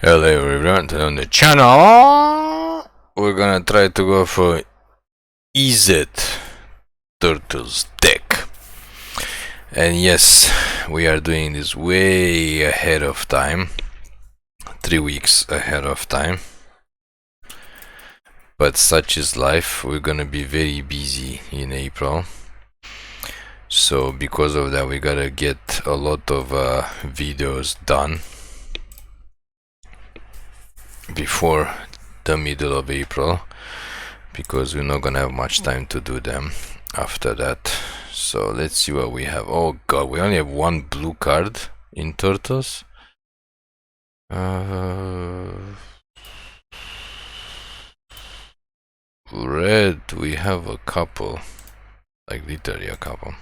Hello everyone, today on the channel we're gonna try to go for Izzet Turtles deck. And yes, we are doing this way ahead of time, 3 weeks ahead of time. But such is life, we're gonna be very busy in April. So because of that we gotta get a lot of videos done before the middle of April, because we're not gonna have much time to do them after that. So let's see what we have. Oh god, we only have one blue card in Turtles. Red, we have a couple, like literally a couple.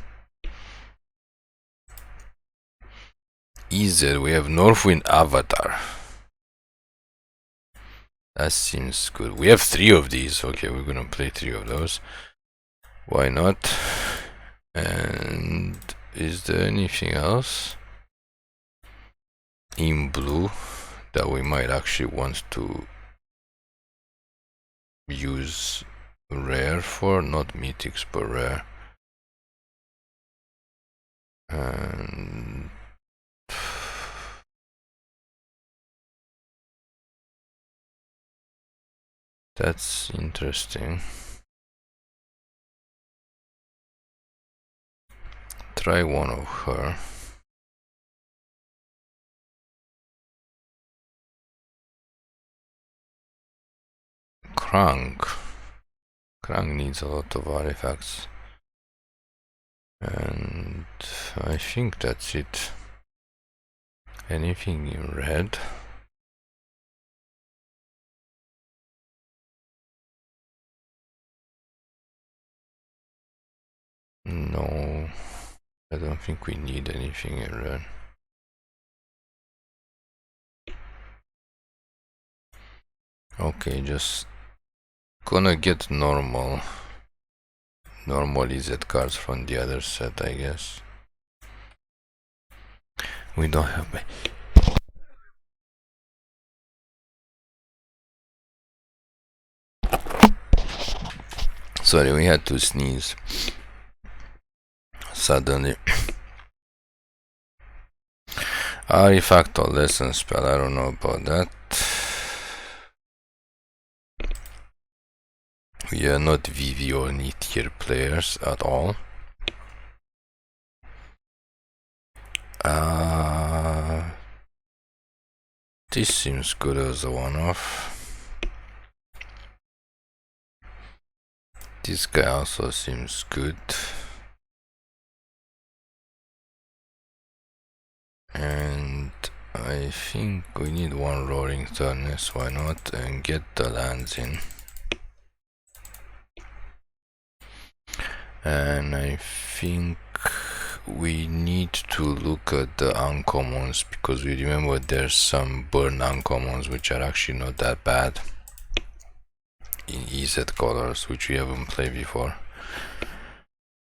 Izzet, we have Northwind Avatar. That seems good. We have 3 of these. Okay, we're gonna play 3 of those. Why not? And is there anything else in blue that we might actually want to use rare for? Not mythics, but rare. And that's interesting. Try one of her. Krang needs a lot of artifacts, and I think that's it. Anything in red? No, I don't think we need anything in red. Okay, just gonna get normal Izzet cards from the other set, I guess. We don't have my... Sorry, we had to sneeze suddenly. Artifact or lesson spell, I don't know about that. We are not VV or any tier players at all. This seems good as a one-off. This guy also seems good. And I think we need one Roaring Furnace, why not, and get the lands in. And I think we need to look at the uncommons, because we remember there's some burn uncommons which are actually not that bad in Izzet colors, which we haven't played before.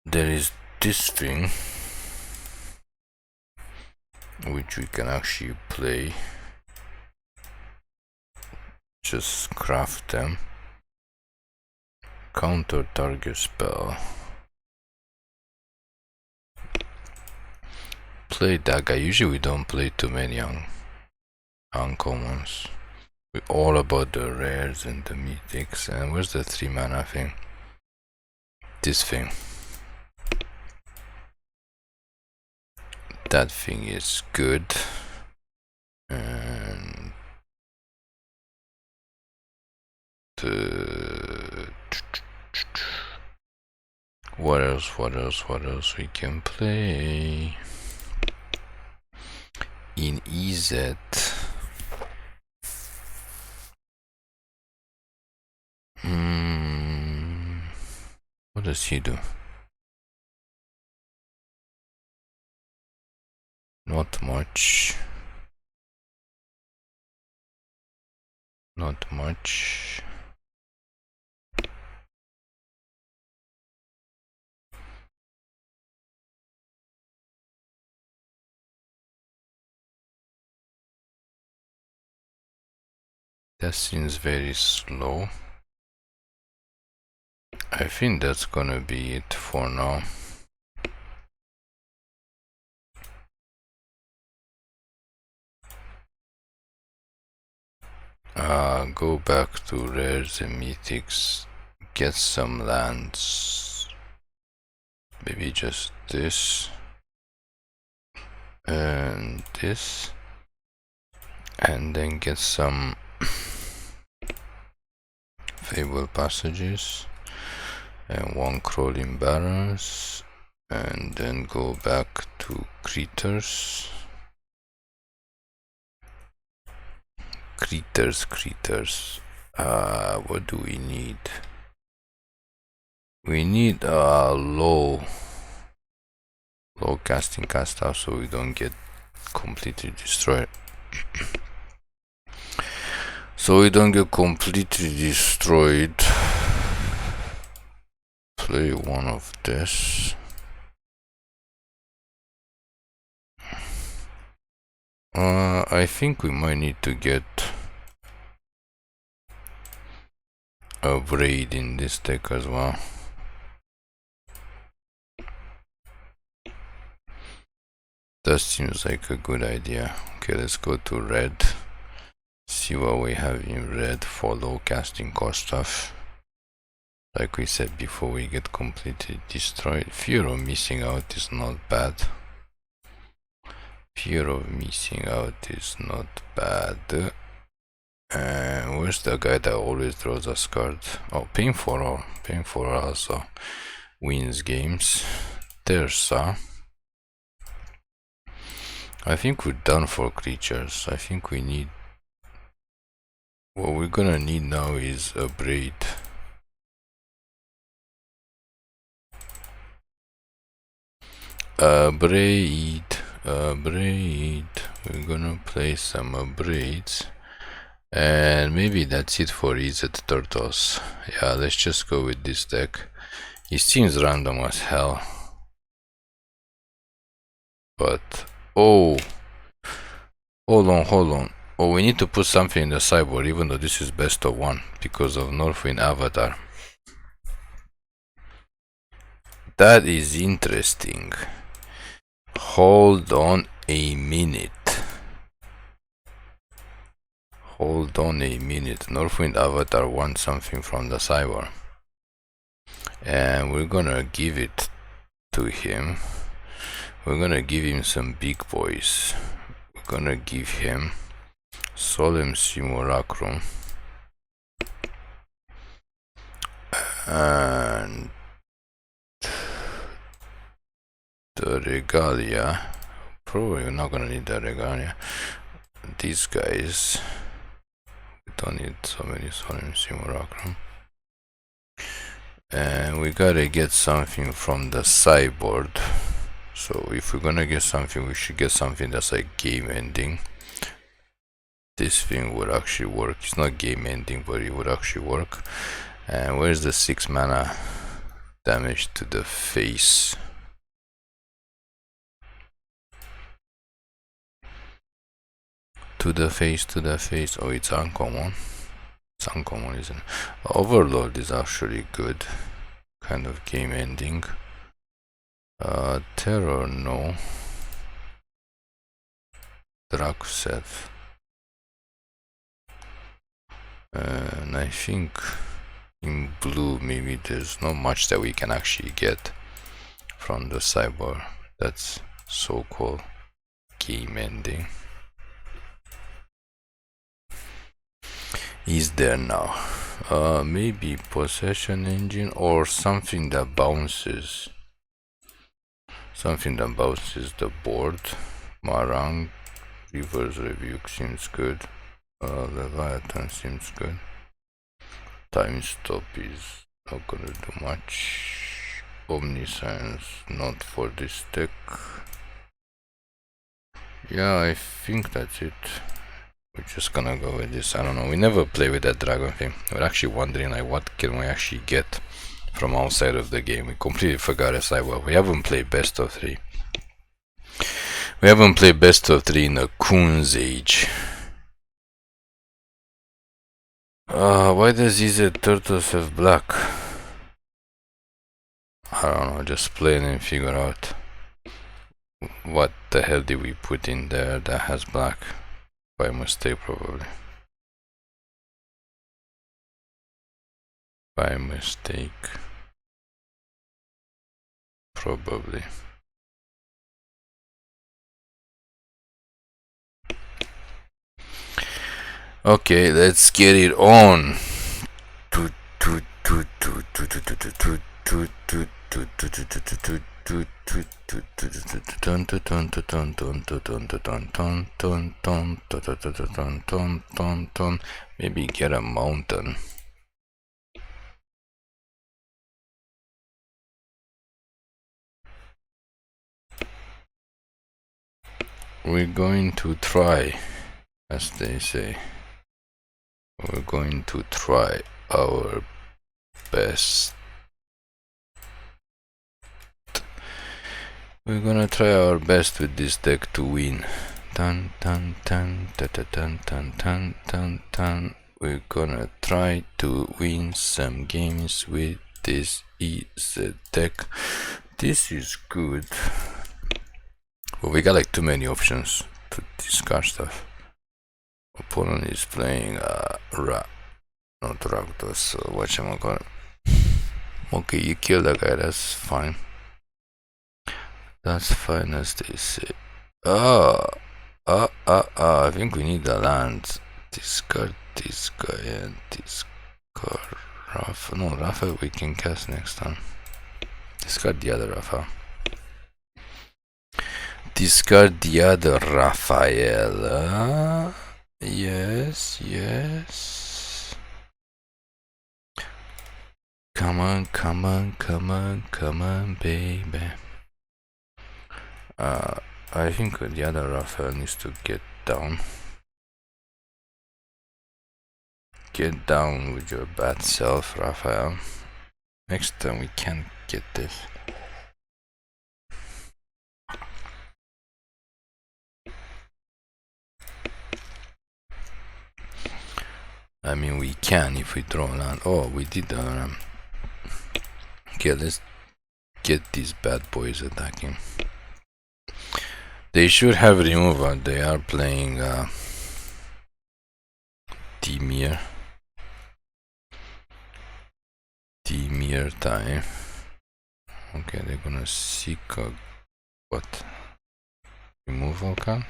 There is this thing which we can actually play, just craft them. Counter target spell. Play that guy. Usually we don't play too many uncommons. We're all about the rares and the mythics. And where's the 3 mana thing? This thing. That thing is good. And what else we can play in Izzet? What does he do? Not much. Not much. That seems very slow. I think that's gonna be it for now. Go back to rares and mythics, get some lands, maybe just this and this, and then get some Fable Passages and one Crawling Barrels, and then go back to Critters. What do we need? We need a low casting cast out so we don't get completely destroyed. Play one of this. I think we might need to get a braid in this deck as well. That seems like a good idea. Okay, let's go to red. See what we have in red for low casting cost stuff. Like we said before, we get completely destroyed. Fear of missing out is not bad. And where's the guy that always draws us card? Oh, Painful also wins games. There's Sa. I think we're done for creatures. I think we need... What we're gonna need now is a braid. A braid. We're gonna play some braids. And maybe that's it for Izzet Turtles. Yeah, let's just go with this deck. It seems random as hell. But... oh! Hold on. Oh, we need to put something in the sideboard, even though this is best of one, because of Northwind Avatar. That is interesting. Hold on a minute. Northwind Avatar wants something from the sideboard. And we're gonna give it to him. We're gonna give him some big boys. We're gonna give him Solemn Simulacrum and the Regalia. Probably we're not gonna need the Regalia. These guys, we don't need so many Solemn Simulacrum. And we gotta get something from the sideboard. So if we're gonna get something, we should get something that's like game ending. This thing would actually work. It's not game ending, but it would actually work. And where's the 6 mana damage to the face? To the face. Oh, it's uncommon. It's uncommon, isn't it? Overlord is actually good. Kind of game ending. Terror, no. Drakusev. And I think in blue maybe there's not much that we can actually get from the sideboard. That's so-called game ending. Is there now? Maybe Possession Engine or something that bounces. Something that bounces the board. Marang, Reverse Rebuke seems good. Leviathan seems good. Time Stop is not gonna do much. Omniscience, not for this deck. Yeah, I think that's it. We're just gonna go with this. I don't know, we never play with that dragon thing. We're actually wondering like what can we actually get from outside of the game. We completely forgot a sideboard. We haven't played best of 3. We haven't played best of 3 in a Coon's Age. Why does Izzet Turtles have black? I don't know, just play it and figure out what the hell did we put in there that has black. By mistake, probably. By mistake. Probably. Okay, let's get it on. Maybe get a mountain. We're going to try, as they say. We're going to try our best. We're gonna try our best with this deck to win. Dun dun dun dun dun dun dun dun dun. We're gonna try to win some games with this Izzet deck. This is good. But we got like too many options to discard stuff. Opponent is playing not Rakdos, whatchamacallit. Okay, you kill that guy, that's fine. That's fine, as they say. I think we need the land. Discard this guy and discard Raphael. No, Raphael we can cast next time. Discard the other Raphael. Discard the other Raphael. Yes, yes. Come on, come on, come on, come on, baby. I think the other Raphael needs to get down. Get down with your bad self, Raphael. Next time we can't get this. I mean, we can if we draw land. Oh, we did the okay, let's get these bad boys attacking. They should have removal. They are playing Dimir time. Okay, they're gonna seek a what? Removal card?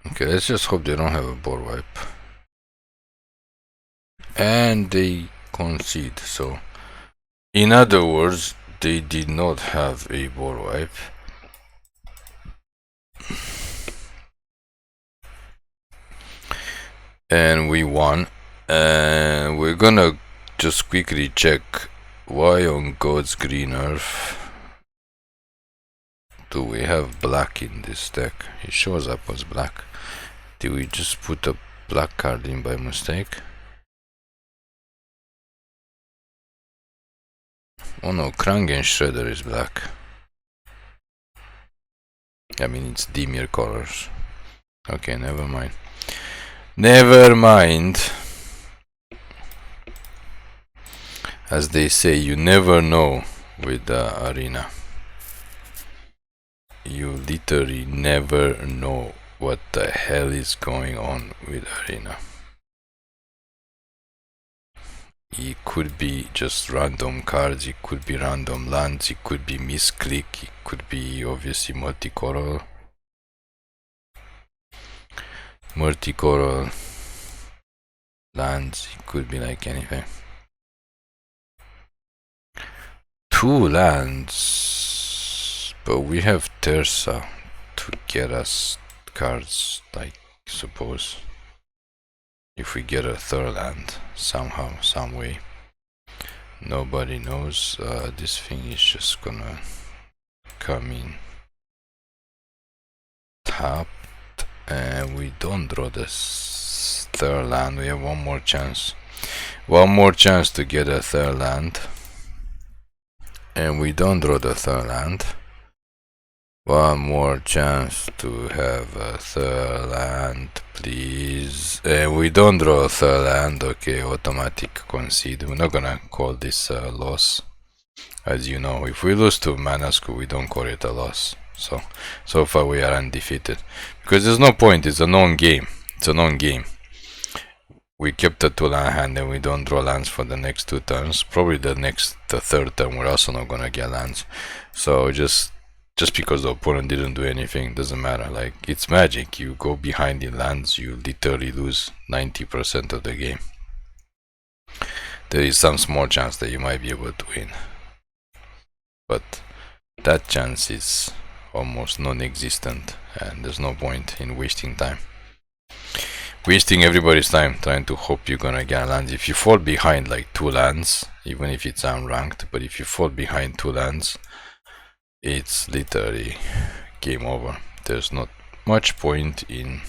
Okay, let's just hope they don't have a board wipe. And they concede, so in other words, they did not have a board wipe. And we won. And we're gonna just quickly check why on God's green earth do we have black in this deck. It shows up as black. Did we just put a black card in by mistake? Oh no, Krang Shredder is black. I mean, it's Dimir colors. Okay, never mind. Never mind. As they say, you never know with the arena. You literally never know what the hell is going on with arena. It could be just random cards, it could be random lands, it could be misclick, it could be obviously multicolor lands, it could be like anything. 2 lands, but we have Tersa to get us cards, like, suppose. If we get a 3rd land, somehow, some way. Nobody knows. This thing is just gonna come in tapped, and we don't draw this 3rd land. We have one more chance. One more chance to get a 3rd land. And we don't draw the third land. One more chance to have a third land, please. And we don't draw a third land. Okay, automatic concede. We're not gonna call this a loss. As you know, if we lose to Monastery, we don't call it a loss. So far we are undefeated. Because there's no point, it's a non-game. It's a non-game. We kept a 2-land hand and we don't draw lands for the next 2 turns. Probably the third turn we're also not gonna get lands. So just because the opponent didn't do anything, doesn't matter. Like, it's Magic. You go behind in lands, you literally lose 90% of the game. There is some small chance that you might be able to win, but that chance is almost non-existent, and there's no point in wasting time. Wasting everybody's time trying to hope you're gonna get lands. If you fall behind like 2 lands, even if it's unranked, but if you fall behind 2 lands, it's literally game over. There's not much point in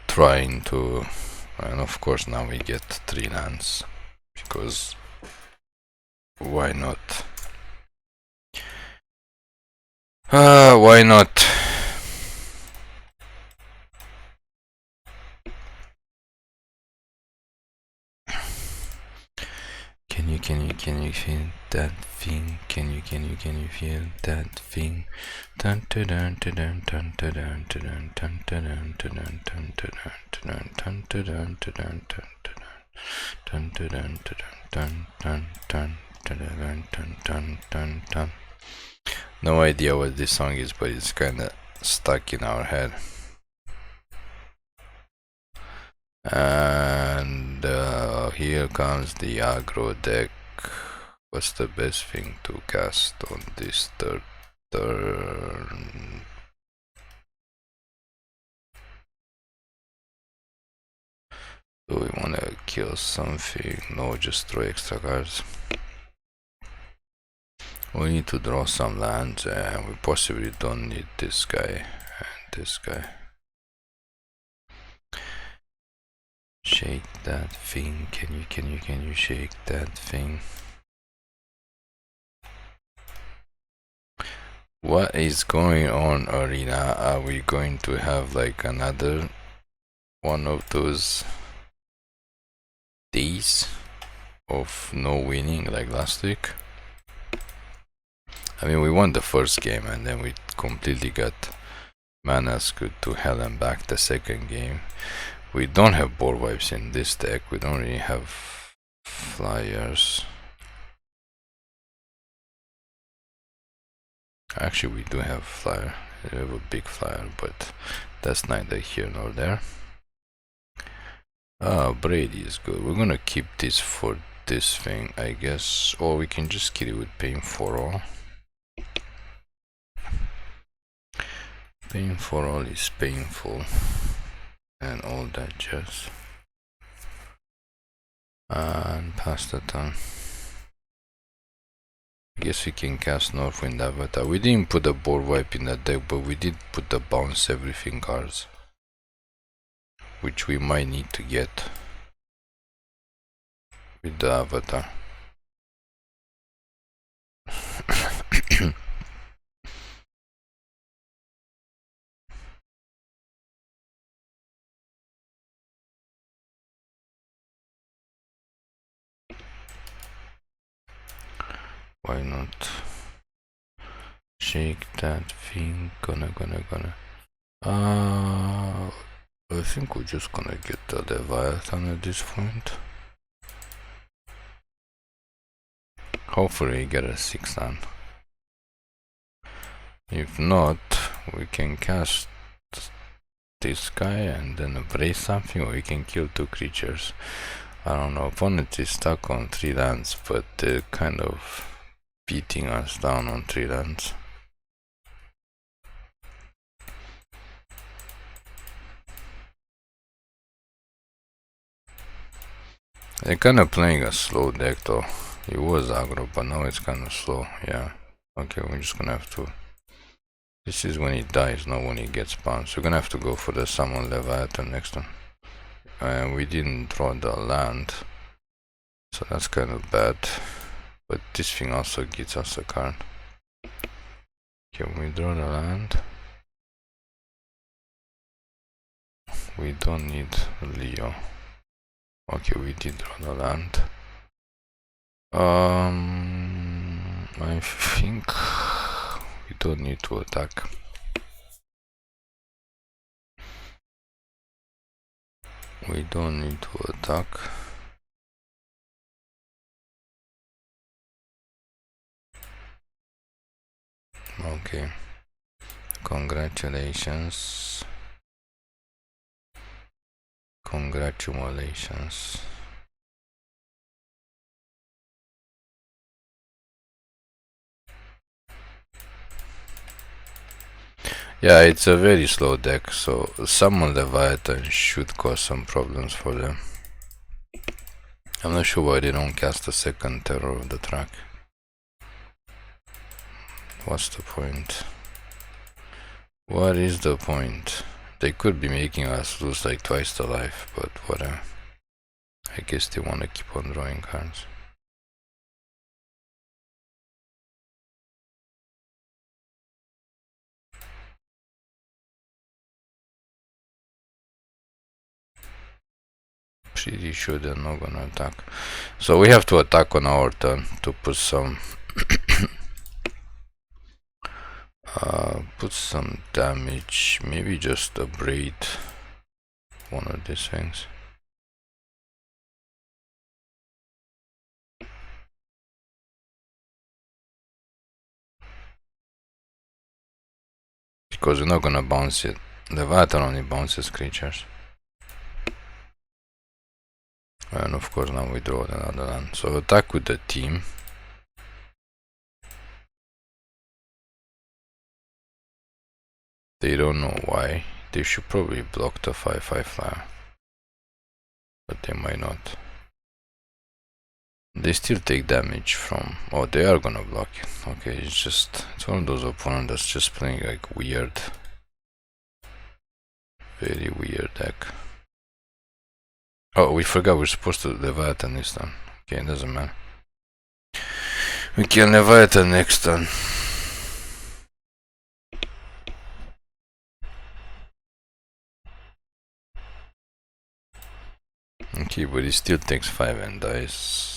trying to, and of course now we get 3 lands, because why not? Why not? Can you feel that thing? Can you feel that thing? Dun dun dun dun dun dun dun dun dun dun dun dun dun dun dun dun dun dun. No idea what this song is, but it's kinda stuck in our head. And here comes the aggro deck. What's the best thing to cast on this third turn? Do we want to kill something? No, just throw extra cards. We need to draw some lands, and we possibly don't need this guy and this guy. Shake that thing. Can you shake that thing? What is going on, Arena? Are we going to have like another one of those days of no winning like last week? I mean, we won the first game and then we completely got mana screwed to hell and back the second game. We don't have board wipes in this deck. We don't really have flyers. Actually, we do have flyer. We have a big flyer, but that's neither here nor there. Brady is good. We're gonna keep this for this thing, I guess. Or we can just kill it with Pain for All. Pain for All is painful. And all that jazz. And pass the turn. I guess we can cast Northwind Avatar. We didn't put a board wipe in the deck, but we did put the bounce everything cards, which we might need to get with the Avatar. Why not? Shake that thing. Gonna. I think we're just gonna get the Leviathan at this point. Hopefully get a 6-land. If not, we can cast this guy and then brace something, or we can kill 2 creatures. I don't know, opponent is stuck on 3 lands, but they're kind of beating us down on 3 lands. They're kind of playing a slow deck though. It was aggro, but now it's kind of slow. Yeah. Okay, we're just gonna have to. This is when he dies, not when he gets bounced. We're gonna have to go for the Summon Leviathan next time. And we didn't draw the land, so that's kind of bad. But this thing also gives us a card. Can we draw the land? We don't need Leo. Okay, we did draw the land. I think we don't need to attack. We don't need to attack. Okay. Congratulations. Congratulations. Yeah, it's a very slow deck, so summon Leviathan should cause some problems for them. I'm not sure why they don't cast a second Terror of the Track. What's the point? What is the point? They could be making us lose like twice the life, but whatever. I guess they want to keep on drawing cards. Pretty sure they're not gonna attack. So we have to attack on our turn to put some damage. Maybe just a braid one of these things. Because we're not gonna bounce it. Leviathan only bounces creatures. And of course now we draw another land. So attack with the team. They don't know why. They should probably block the 5/5 flyer. But they might not. They still take damage from... Oh, they are gonna block it. Okay, it's one of those opponents that's just playing like weird. Very weird deck. Oh, we forgot we're supposed to Leviathan this time. Okay, it doesn't matter. We can Leviathan next turn. Okay, but he still takes 5 and dies.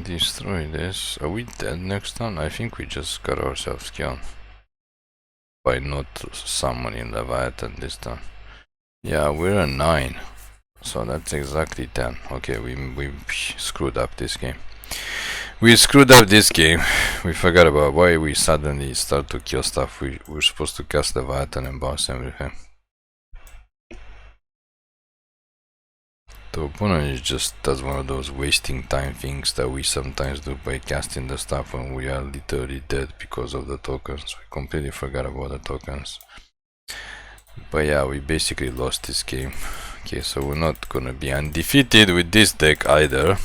Destroy this. Are we dead next turn? I think we just got ourselves killed by not summoning Leviathan this turn. Yeah, we're a 9. So that's exactly 10. Okay, we screwed up this game. We screwed up this game. We forgot about why we suddenly start to kill stuff. We're supposed to cast Leviathan and bounce everything. The opponent just does one of those wasting time things that we sometimes do by casting the stuff when we are literally dead because of the tokens. We completely forgot about the tokens. But yeah, we basically lost this game. Okay, so we're not gonna be undefeated with this deck either.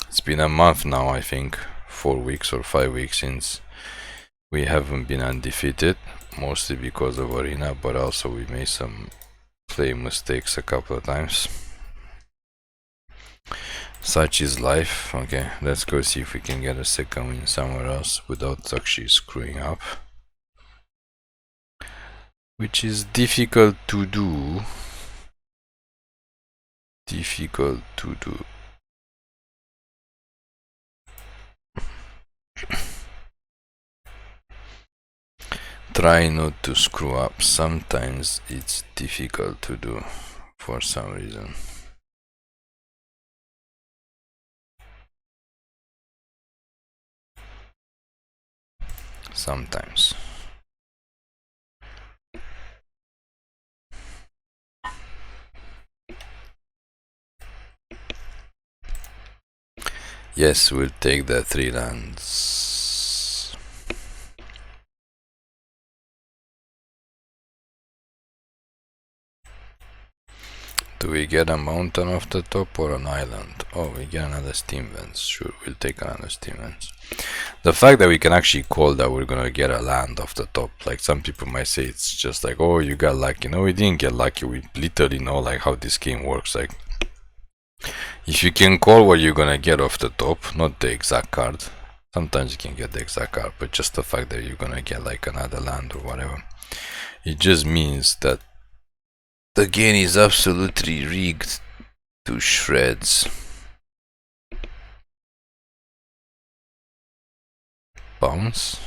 It's been a month now, I think. 4 weeks or 5 weeks since we haven't been undefeated. Mostly because of Arena, but also we made some play mistakes a couple of times. Such is life. Okay, let's go see if we can get a second win somewhere else without actually screwing up. Which is difficult to do. Difficult to do. Try not to screw up. Sometimes it's difficult to do for some reason. Sometimes. Yes, we'll take the 3 lands. Do we get a mountain off the top or an island? Oh, we get another steam vents. Sure, we'll take another steam vents. The fact that we can actually call that we're gonna get a land off the top, like some people might say it's just like, oh, you got lucky. No, we didn't get lucky. We literally know like how this game works. Like, if you can call what you're gonna get off the top, not the exact card. Sometimes you can get the exact card, but just the fact that you're gonna get like another land or whatever, it just means that the game is absolutely rigged to shreds. Bounce?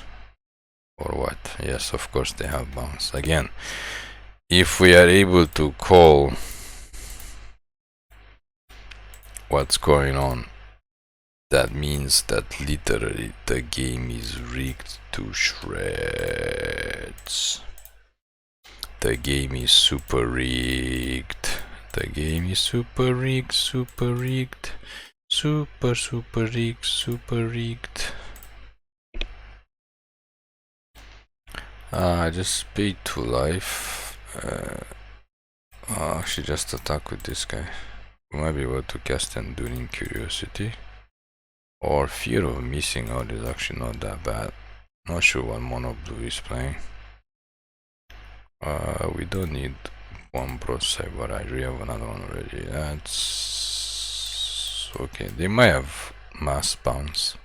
Or what? Yes, of course they have bounce. Again, if we are able to call what's going on, that means that literally the game is rigged to shreds. The game is super rigged. The game is super rigged, super rigged. Super rigged, super rigged. I just paid 2 life. Actually just attack with this guy. We might be able to cast Enduring Curiosity. Or Fear of Missing Out is actually not that bad. Not sure what mono blue is playing. We don't need one Broadside Barrage, we have another one already. That's okay. They might have mass bounce.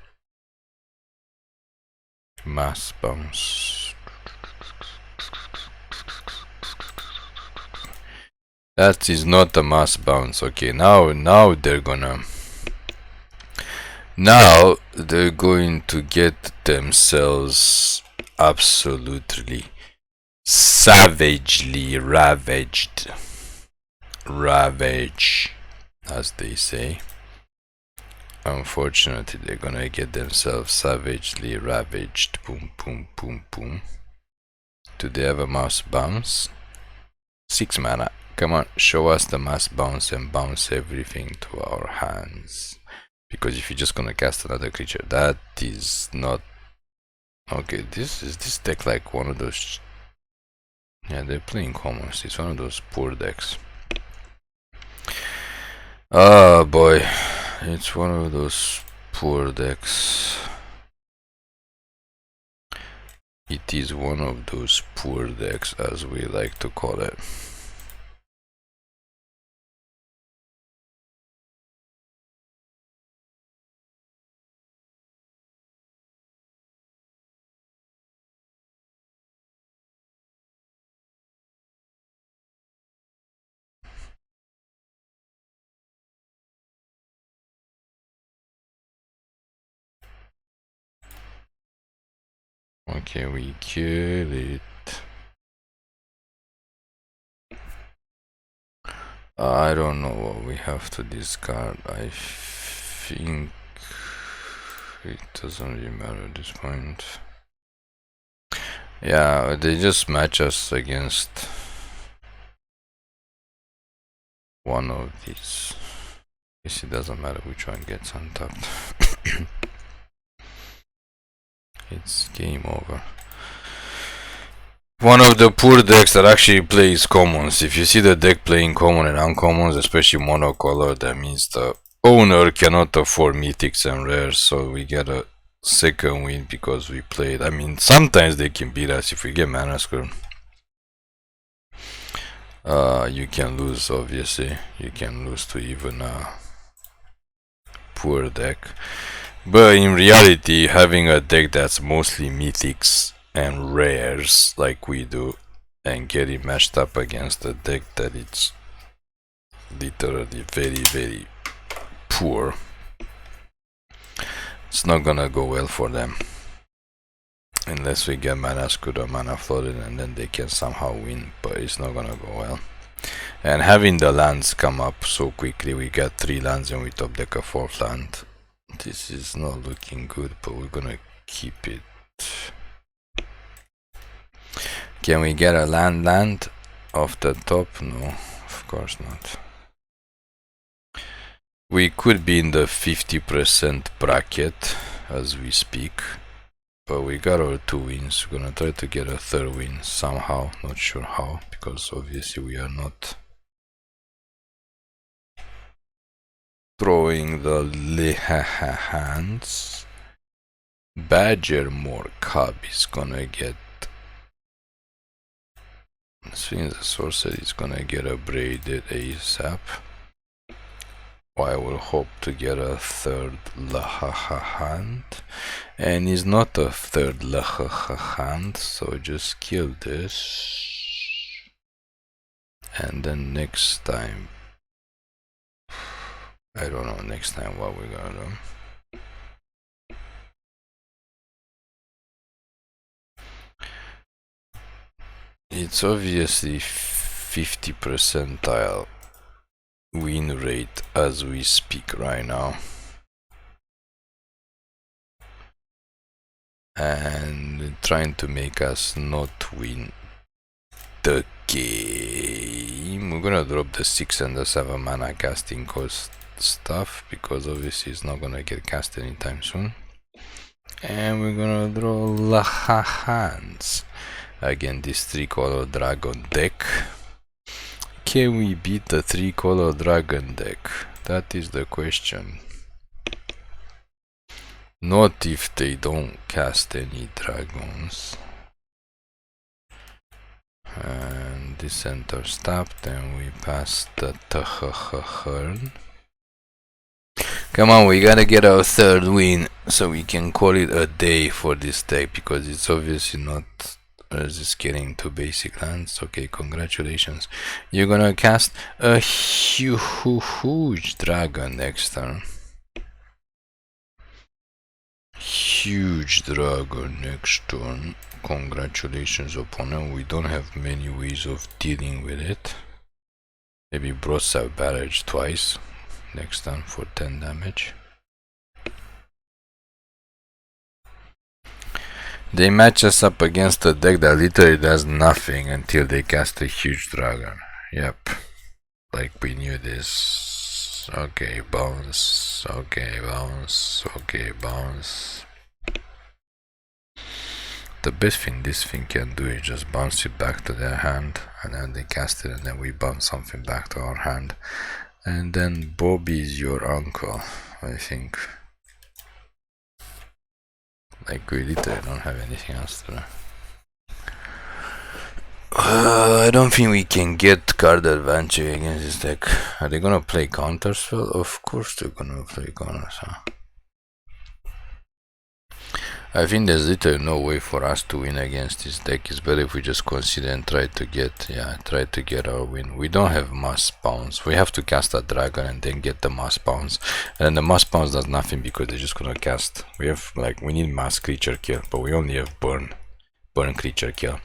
Mass bounce. That is not a mass bounce. Okay, now they're going to get themselves absolutely savagely ravaged. Ravage, as they say. Unfortunately, they're gonna get themselves savagely ravaged. Boom, boom, boom, boom. Do they have a mass bounce? 6 mana. Come on, show us the mass bounce and bounce everything to our hands. Because if you're just gonna cast another creature, that is not okay. Is this deck like one of those? Yeah, they're playing commons. It's one of those poor decks. Oh boy, it's one of those poor decks. It is one of those poor decks, as we like to call it. Okay, we kill it. I don't know what we have to discard. I think it doesn't really matter at this point. Yeah, they just match us against one of these. I guess it doesn't matter which one gets untapped. It's game over. One of the poor decks that actually plays commons. If you see the deck playing common and uncommons, especially monocolor, that means the owner cannot afford mythics and rares, so we get a second win because we played. I mean, sometimes they can beat us if we get mana score. You can lose, obviously. You can lose to even a poor deck. But in reality, having a deck that's mostly mythics and rares like we do, and getting matched up against a deck that it's literally very, very poor, it's not gonna go well for them. Unless we get mana screwed or mana flooded and then they can somehow win, but it's not gonna go well. And having the lands come up so quickly, we got 3 lands and we top deck a 4th land. This is not looking good, but we're gonna keep it. Can we get a land off the top? No, of course not. We could be in the 50% bracket as we speak, but we got our 2 wins. We're gonna try to get a 3rd win somehow, not sure how, because obviously we are not throwing the hands. Badger more cub is gonna get. Since the sorcery is gonna get upgraded ASAP. I will hope to get a third Lahaha hand. And it's not a third Lahaha hand, so just kill this. And then next time, I don't know next time what we're gonna do. It's obviously 50 percentile win rate as we speak right now. And trying to make us not win the game. We're gonna drop the 6 and the 7 mana casting cost stuff because obviously it's not gonna get cast anytime soon. And we're gonna draw Laha hands. Again, this 3-color dragon deck. Can we beat the 3-color dragon deck? That is the question. Not if they don't cast any dragons. And this enters tapped and we pass the Tahahahern. Come on, we gotta get our third win so we can call it a day for this deck because it's obviously not just getting to basic lands. Okay, congratulations. You're gonna cast a huge dragon next turn. Huge dragon next turn. Congratulations, opponent. We don't have many ways of dealing with it. Maybe Broadside Barrage twice next turn for 10 damage. They match us up against a deck that literally does nothing until they cast a huge dragon. Yep. Like we knew this. Okay, bounce. Okay, bounce. Okay, bounce. The best thing this thing can do is just bounce it back to their hand, and then they cast it, and then we bounce something back to our hand. And then Bobby's your uncle, I think. Like we literally don't have anything else to do. I don't think we can get card advantage against this deck. Are they gonna play counters? Well, of course they're gonna play counters, huh? I think there's literally no way for us to win against this deck. It's better if we just consider and try to get our win. We don't have mass bounce. We have to cast a dragon and then get the mass bounce. And the mass bounce does nothing because they're just gonna cast. We need mass creature kill, but we only have burn creature kill.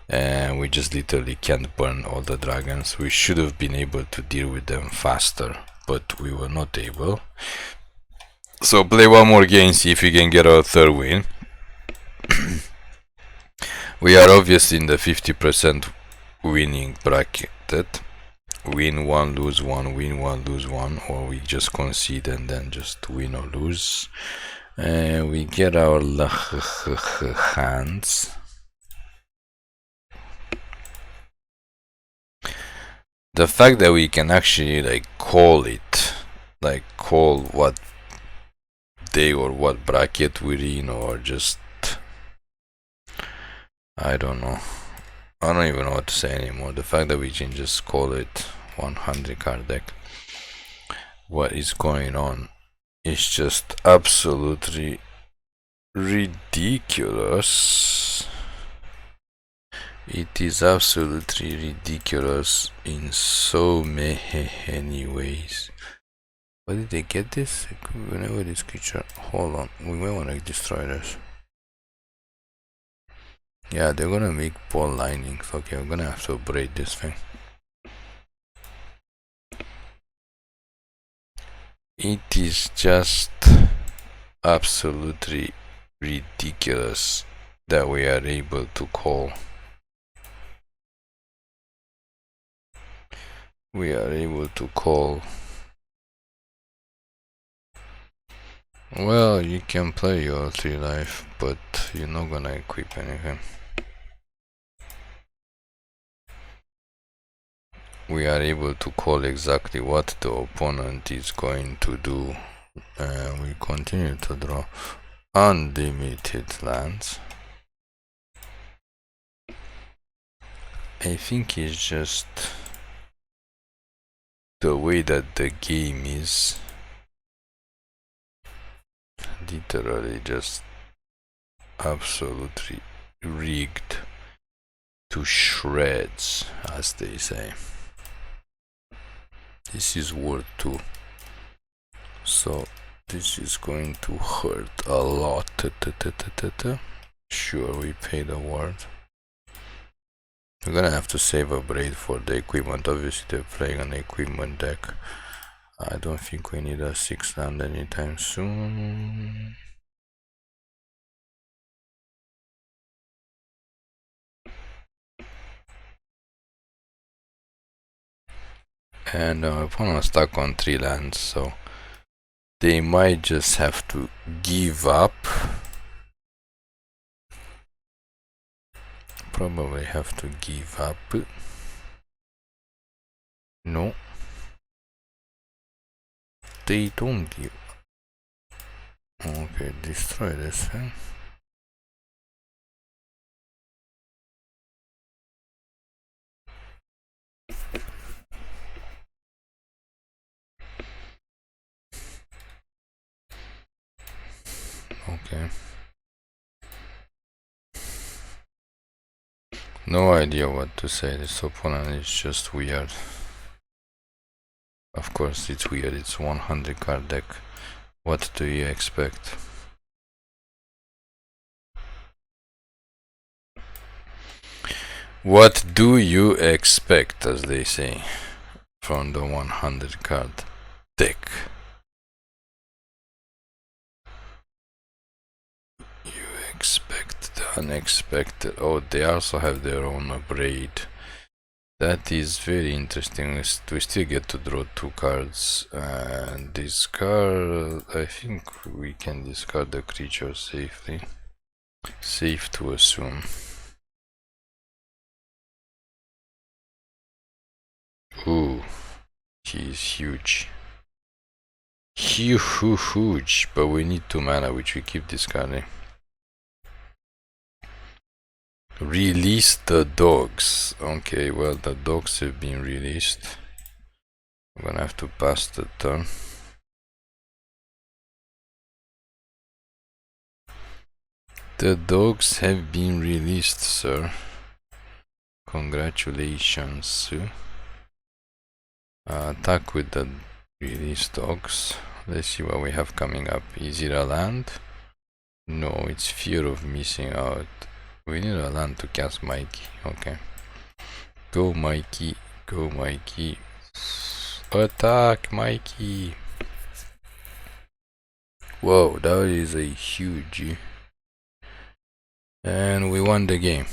And we just literally can't burn all the dragons. We should have been able to deal with them faster, but we were not able. So play one more game, see if we can get our third win. We are obviously in the 50% winning bracket. Win one, lose one, win one, lose one, or we just concede and then just win or lose. And we get our hands. The fact that we can actually call what day or what bracket we're in, or just I don't know. I don't even know what to say anymore. The fact that we can just call it 100 card deck. What is going on is just absolutely ridiculous. It is absolutely ridiculous in so many ways. Why did they get this? Whenever this creature... Hold on, we might want to destroy this. Yeah, they're gonna make ball linings. Okay, I'm gonna have to upgrade this thing. It is just absolutely ridiculous that we are able to call. We are able to call. Well, you can play your 3 life, but you're not gonna equip anything. we are able to call exactly what the opponent is going to do. We continue to draw unlimited lands. I think it's just the way that the game is literally just absolutely rigged to shreds, as they say. This is worth 2, so this is going to hurt a lot. Sure, we pay the ward. We're gonna have to save a braid for the equipment. Obviously they're playing an equipment deck. I don't think we need a 6 land anytime soon. And our opponent's stuck on 3 lands, so they might just have to give up. Probably have to give up. No, they don't give. Okay, destroy this, huh? Okay. No idea what to say. This opponent is just weird. Of course it's weird, it's 100 card deck. What do you expect? What do you expect, as they say, from the 100 card deck? You expect the unexpected. Oh, they also have their own braid. That is very interesting. We still get to draw 2 cards and discard. I think we can discard the creature safely. Safe to assume. Ooh, he's huge. Huge, but we need 2 mana, which we keep discarding. Release the dogs. Okay, well, the dogs have been released. I'm gonna have to pass the turn. The dogs have been released, sir. Congratulations. Attack with the released dogs. Let's see what we have coming up. Is it a land? No, it's fear of missing out. We need a land to cast Mikey. Okay. Go Mikey. Go Mikey. Attack Mikey. Whoa, that is a huge. And we won the game.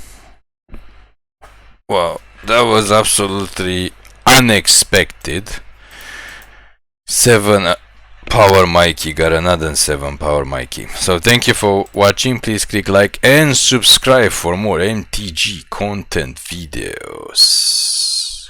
Wow, that was absolutely unexpected. 7 power Mikey got another 7 power Mikey. So thank you for watching. Please click like and subscribe for more MTG content videos.